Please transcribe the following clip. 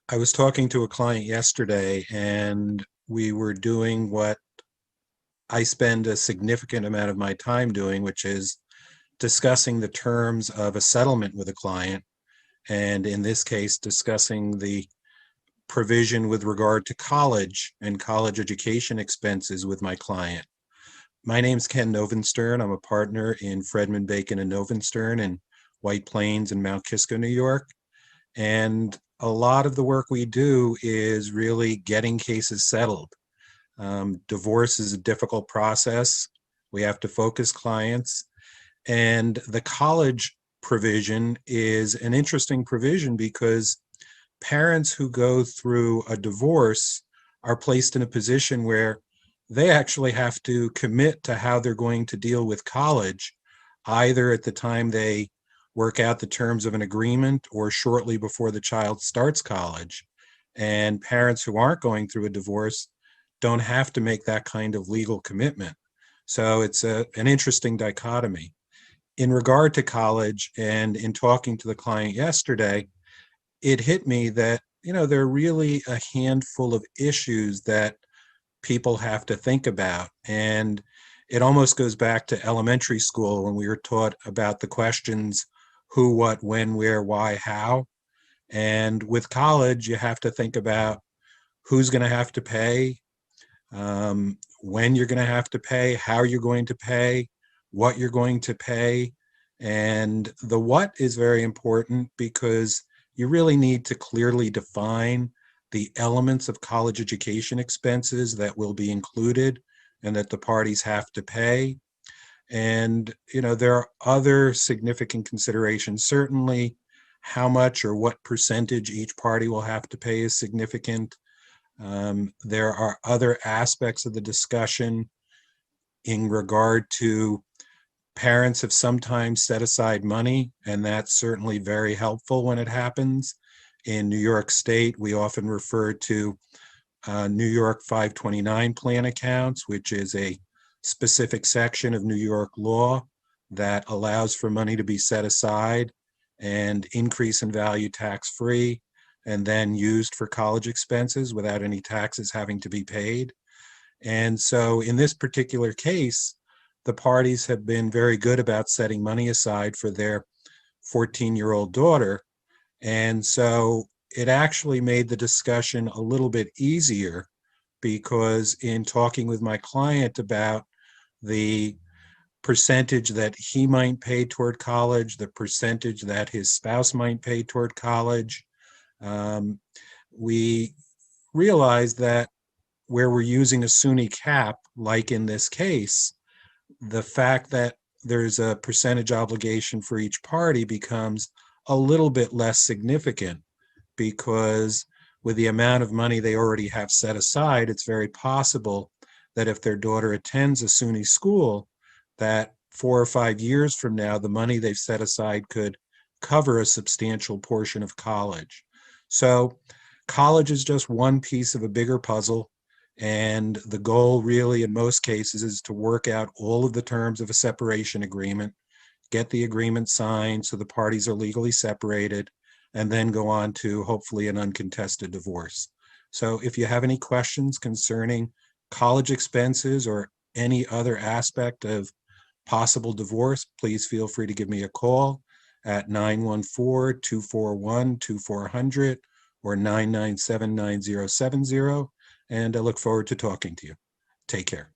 I was talking to a client yesterday and we were doing what I spend a significant amount of my time doing, which is discussing the terms of a settlement with a client. And in this case, discussing the provision with regard to college and college education expenses with my client. My name's Ken Novenstern. I'm a partner in Fredman, Baken, and Novenstern in White Plains and Mount Kisco, New York. And a lot of the work we do is really getting cases settled. Divorce is a difficult process. We have to focus clients. And the college provision is an interesting provision because parents who go through a divorce are placed in a position where they actually have to commit to how they're going to deal with college, either at the time they work out the terms of an agreement or shortly before the child starts college. And parents who aren't going through a divorce don't have to make that kind of legal commitment. So it's an interesting dichotomy. In regard to college, and in talking to the client yesterday, it hit me that, there are really a handful of issues that people have to think about. And it almost goes back to elementary school when we were taught about the questions who, what, when, where, why, how. And with college, you have to think about who's going to have to pay, when you're going to have to pay, how you're going to pay, what you're going to pay. And the what is very important because you really need to clearly define the elements of college education expenses that will be included and that the parties have to pay. And, there are other significant considerations. Certainly, how much or what percentage each party will have to pay is significant. There are other aspects of the discussion in regard to parents have sometimes set aside money, and that's certainly very helpful when it happens. In New York State, we often refer to New York 529 plan accounts, which is a specific section of New York law that allows for money to be set aside and increase in value tax-free and then used for college expenses without any taxes having to be paid. And so in this particular case, the parties have been very good about setting money aside for their 14-year-old daughter. And so it actually made the discussion a little bit easier because in talking with my client about the percentage that he might pay toward college, the percentage that his spouse might pay toward college, um, we realized that where we're using a SUNY cap, like in this case, the fact that there's a percentage obligation for each party becomes a little bit less significant because with the amount of money they already have set aside, it's very possible that if their daughter attends a SUNY school, that 4 or 5 years from now, the money they've set aside could cover a substantial portion of college. So college is just one piece of a bigger puzzle. And the goal really in most cases is to work out all of the terms of a separation agreement, get the agreement signed so the parties are legally separated, and then go on to hopefully an uncontested divorce. So if you have any questions concerning college expenses or any other aspect of possible divorce, please feel free to give me a call at 914-241-2400 or 997-9070. And I look forward to talking to you. Take care.